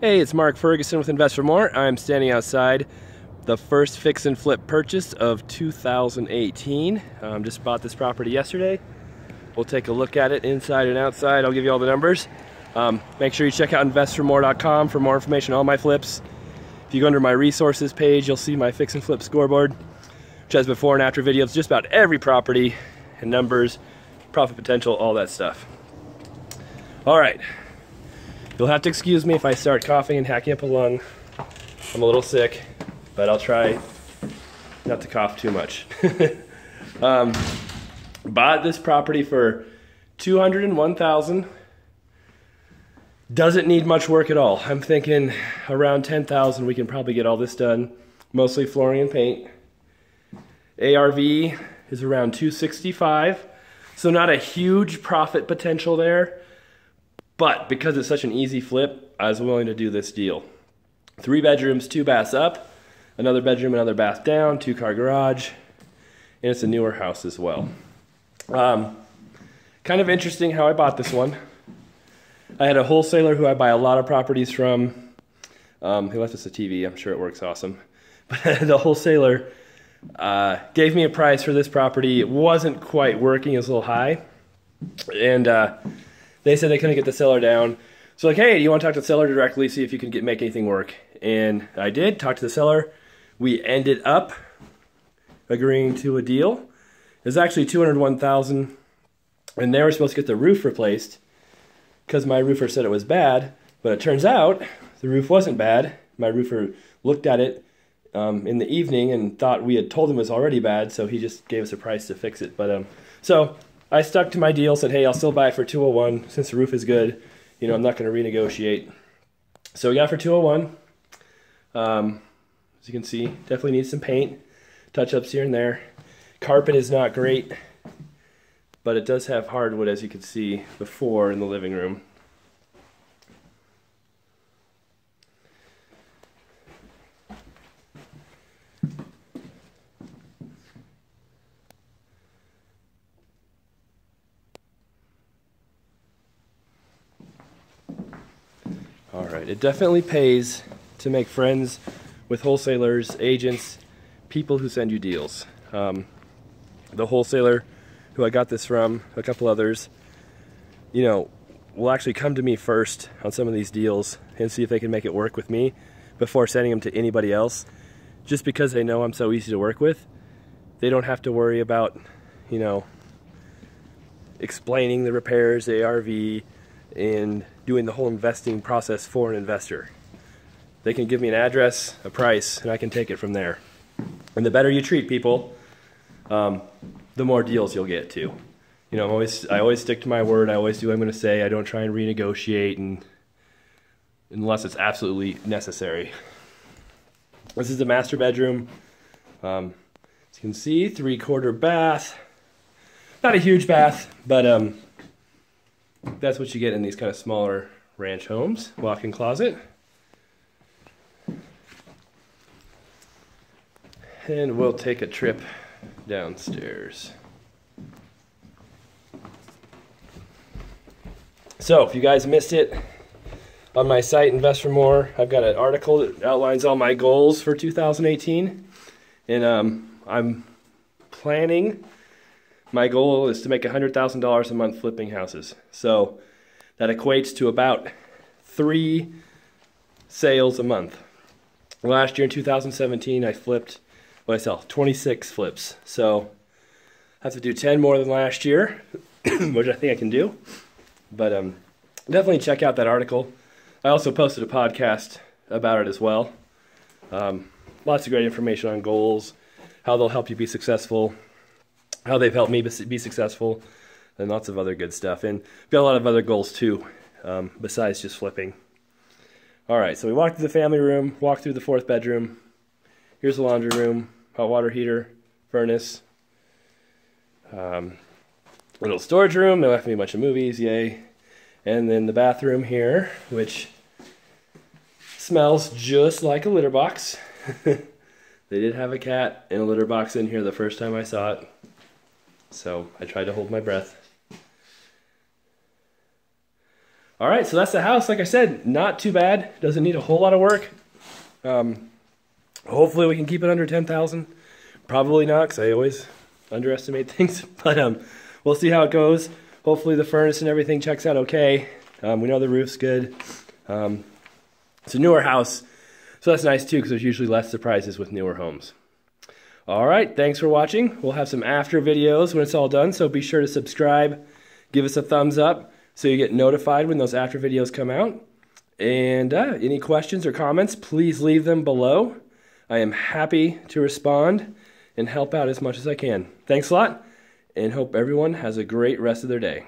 Hey, it's Mark Ferguson with Invest for More. I'm standing outside the first fix and flip purchase of 2018. Just bought this property yesterday. We'll take a look at it inside and outside. I'll give you all the numbers. Make sure you check out investformore.com for more information on all my flips. If you go under my resources page, you'll see my fix and flip scoreboard, which has before and after videos, just about every property and numbers, profit potential, all that stuff. All right. You'll have to excuse me if I start coughing and hacking up a lung. I'm a little sick, but I'll try not to cough too much. Bought this property for $201,000. Doesn't need much work at all. I'm thinking around $10,000 we can probably get all this done. Mostly flooring and paint. ARV is around $265,000, so not a huge profit potential there. But because it's such an easy flip, I was willing to do this deal. 3 bedrooms, 2 baths up, another bedroom, another bath down, 2-car garage, and it's a newer house as well. Kind of interesting how I bought this one. I had a wholesaler who I buy a lot of properties from. He left us a TV. I'm sure it works awesome. But the wholesaler gave me a price for this property. It wasn't quite working. It was a little high. And they said they couldn't get the seller down. So like, hey, do you want to talk to the seller directly, see if you can make anything work? And I did, talk to the seller. We ended up agreeing to a deal. It was actually $201,000, and they were supposed to get the roof replaced because my roofer said it was bad, but it turns out the roof wasn't bad. My roofer looked at it in the evening and thought we had told him it was already bad, so he just gave us a price to fix it. But so I stuck to my deal, said, hey, I'll still buy it for $201 since the roof is good. You know, I'm not going to renegotiate. So we got it for $201. As you can see, definitely needs some paint, touch-ups here and there. Carpet is not great, but it does have hardwood, as you can see before in the living room. All right, it definitely pays to make friends with wholesalers, agents, people who send you deals. The wholesaler who I got this from, a couple others, you know, will actually come to me first on some of these deals and see if they can make it work with me before sending them to anybody else. Just because they know I'm so easy to work with, they don't have to worry about, you know, explaining the repairs, the ARV, and doing the whole investing process for an investor. They can give me an address, a price, and I can take it from there. And the better you treat people, the more deals you'll get too. You know, I always stick to my word. I always do what I'm going to say. I don't try and renegotiate, and unless it's absolutely necessary. This is the master bedroom. As you can see, 3/4 bath. Not a huge bath, but that's what you get in these kind of smaller ranch homes. Walk-in closet. And we'll take a trip downstairs. So, if you guys missed it, on my site, Invest for More, I've got an article that outlines all my goals for 2018. And I'm planning, my goal is to make $100,000 a month flipping houses. So, that equates to about 3 sales a month. Last year in 2017, I flipped, I sell 26 flips. So I have to do 10 more than last year, which I think I can do. But definitely check out that article. I also posted a podcast about it as well. Lots of great information on goals, how they'll help you be successful, how they've helped me be successful, and lots of other good stuff. And we've got a lot of other goals too, besides just flipping. All right, so we walked through the family room, walked through the 4th bedroom. Here's the laundry room, hot water heater, furnace. Little storage room, they left me a bunch of movies, yay. And then the bathroom here, which smells just like a litter box. They did have a cat in a litter box in here the first time I saw it. So I tried to hold my breath. All right, so that's the house. Like I said, not too bad. Doesn't need a whole lot of work. Hopefully we can keep it under 10,000. Probably not, because I always underestimate things. But we'll see how it goes. Hopefully the furnace and everything checks out okay. We know the roof's good. It's a newer house, so that's nice too, because there's usually less surprises with newer homes. All right, thanks for watching. We'll have some after videos when it's all done, so be sure to subscribe, give us a thumbs up, so you get notified when those after videos come out. And any questions or comments, please leave them below. I am happy to respond and help out as much as I can. Thanks a lot, and hope everyone has a great rest of their day.